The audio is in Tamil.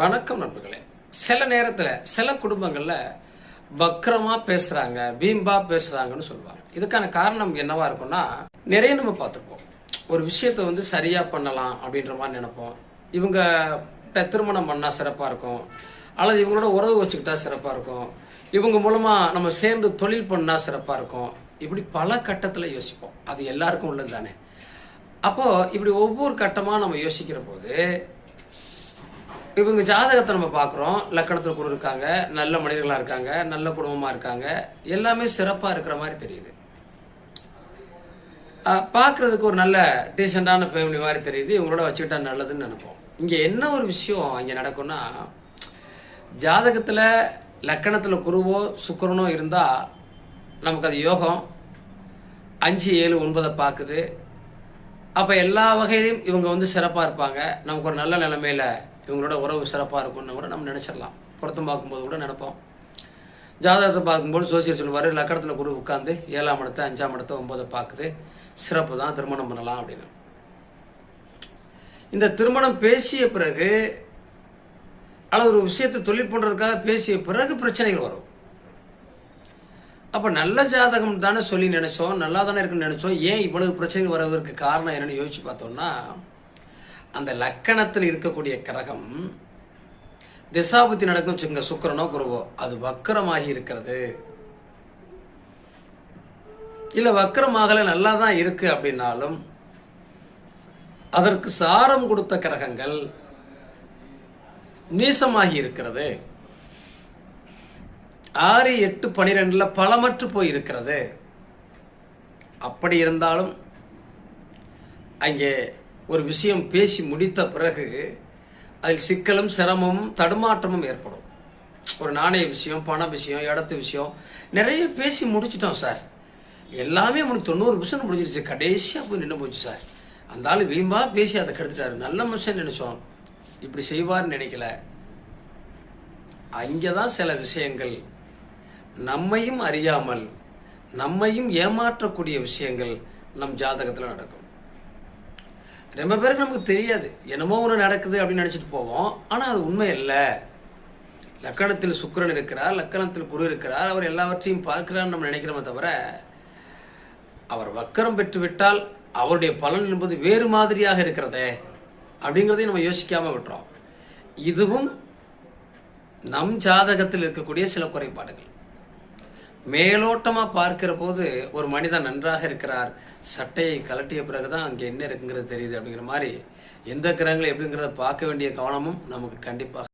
வணக்கம் நண்பர்களே. சில நேரத்தில் சில குடும்பங்களில் பக்ரமா பேசுறாங்க, வீம்பா பேசுறாங்கன்னு சொல்லுவாங்க. இதுக்கான காரணம் என்னவா இருக்கும்னா, நிறைய நம்ம பார்த்துருப்போம். ஒரு விஷயத்தை சரியா பண்ணலாம் அப்படின்ற மாதிரி நினைப்போம். இவங்க திருமணம் பண்ணா சிறப்பா இருக்கும், அல்லது இவங்களோட உறவு வச்சுக்கிட்டா சிறப்பா இருக்கும், இவங்க மூலமா நம்ம சேர்ந்து தொழில் பண்ணா சிறப்பா இருக்கும். இப்படி பல கட்டத்தில் யோசிப்போம். அது எல்லாருக்கும் உள்ளது தானே. அப்போ இப்படி ஒவ்வொரு கட்டமா நம்ம யோசிக்கிற போது இவங்க ஜாதகத்தை நம்ம பார்க்குறோம். லக்கணத்தில் குரு இருக்காங்க, நல்ல மனிதர்களாக இருக்காங்க, நல்ல குடும்பமாக இருக்காங்க, எல்லாமே சிறப்பாக இருக்கிற மாதிரி தெரியுது. பார்க்குறதுக்கு ஒரு நல்ல டீசெண்டான ஃபேமிலி மாதிரி தெரியுது. இவங்களோட வச்சுக்கிட்டா நல்லதுன்னு நினைப்போம். இங்கே என்ன ஒரு விஷயம் இங்கே நடக்கும்னா, ஜாதகத்தில் லக்கணத்தில் குருவோ சுக்கிரனோ இருந்தால் நமக்கு அது யோகம். 5, 7, 9 பார்க்குது. அப்போ எல்லா வகையிலையும் இவங்க சிறப்பாக இருப்பாங்க. நமக்கு ஒரு நல்ல நிலைமையில் இவங்களோட உறவு சிறப்பாக இருக்கும்னு கூட நம்ம நினச்சிடலாம். பொருத்தம் பார்க்கும்போது கூட நினைப்போம். ஜாதகத்தை பார்க்கும்போது சோசியர் சொல்லுவார், லக்கணத்தில் குரு உட்காந்து 7ஆம் இடத்தை 5ஆம் இடத்தை 9 பார்க்குது, சிறப்பு தான், திருமணம் பண்ணலாம் அப்படின்னு. இந்த திருமணம் பேசிய பிறகு அல்லது ஒரு விஷயத்தை தொழில் பண்ணுறதுக்காக பேசிய பிறகு பிரச்சனைகள் வரும். அப்போ நல்ல ஜாதகம் தானே சொல்லி நினைச்சோம், நல்லா தானே இருக்குன்னு நினைச்சோம், ஏன் இவ்வளவு பிரச்சனைகள் வர்றதற்கு காரணம் என்னன்னு யோசிச்சு பார்த்தோம்னா, அந்த லக்கணத்தில் இருக்கக்கூடிய கிரகம் திசாபுத்தி நடக்கும் சுக்கிரனோ குருவோ அது வக்கரமாகி இருக்கிறது. இல்ல வக்கரமாகல நல்லா தான் இருக்கு அப்படின்னாலும் அதற்கு சாரம் கொடுத்த கிரகங்கள் நீசமாகி இருக்கிறது. 6, 8, 12 பலமற்று போய் இருக்கிறது. அப்படி இருந்தாலும் அங்கே ஒரு விஷயம் பேசி முடித்த பிறகு அதில் சிக்கலும் சிரமமும் தடுமாற்றமும் ஏற்படும். ஒரு நாணய விஷயம், பண விஷயம், இடத்து விஷயம் நிறைய பேசி முடிச்சிட்டோம் சார், எல்லாமே 90% முடிஞ்சிருச்சு, கடைசியாக போய் நின்று போச்சு சார். அந்த ஆள் வீம்பா பேசி அதை கெடுத்துட்டாரு, நல்ல மனுஷன் நினைச்சோம், இப்படி செய்வார்னு நினைக்கல. அங்கேதான் சில விஷயங்கள் நம்மையும் அறியாமல் நம்மையும் ஏமாற்றக்கூடிய விஷயங்கள் நம் ஜாதகத்தில் நடக்கும். ரொம்ப பேருக்கு நமக்கு தெரியாது, என்னமோ ஒன்று நடக்குது அப்படின்னு நினச்சிட்டு போவோம். ஆனால் அது உண்மை இல்லை. லக்கணத்தில் சுக்கிரன் இருக்கிறார், லக்கணத்தில் குரு இருக்கிறார், அவர் எல்லாவற்றையும் பார்க்கிறான்னு நம்ம நினைக்கிறோமே தவிர, அவர் வக்கரம் பெற்றுவிட்டால் அவருடைய பலன் என்பது வேறு மாதிரியாக இருக்கிறதே அப்படிங்கிறதையும் நம்ம யோசிக்காமல் விட்டுறோம். இதுவும் நம் ஜாதகத்தில் இருக்கக்கூடிய சில குறைபாடுகள். மேலோட்டமாக பார்க்கிற போது ஒரு மனிதன் நன்றாக இருக்கிறார், சட்டையை கலட்டிய பிறகுதான் அங்கே என்ன இருக்குங்கிறது தெரியுது அப்படிங்கிற மாதிரி எந்த கிரகங்கள் எப்படிங்கிறத பார்க்க வேண்டிய கவனமும் நமக்கு கண்டிப்பாக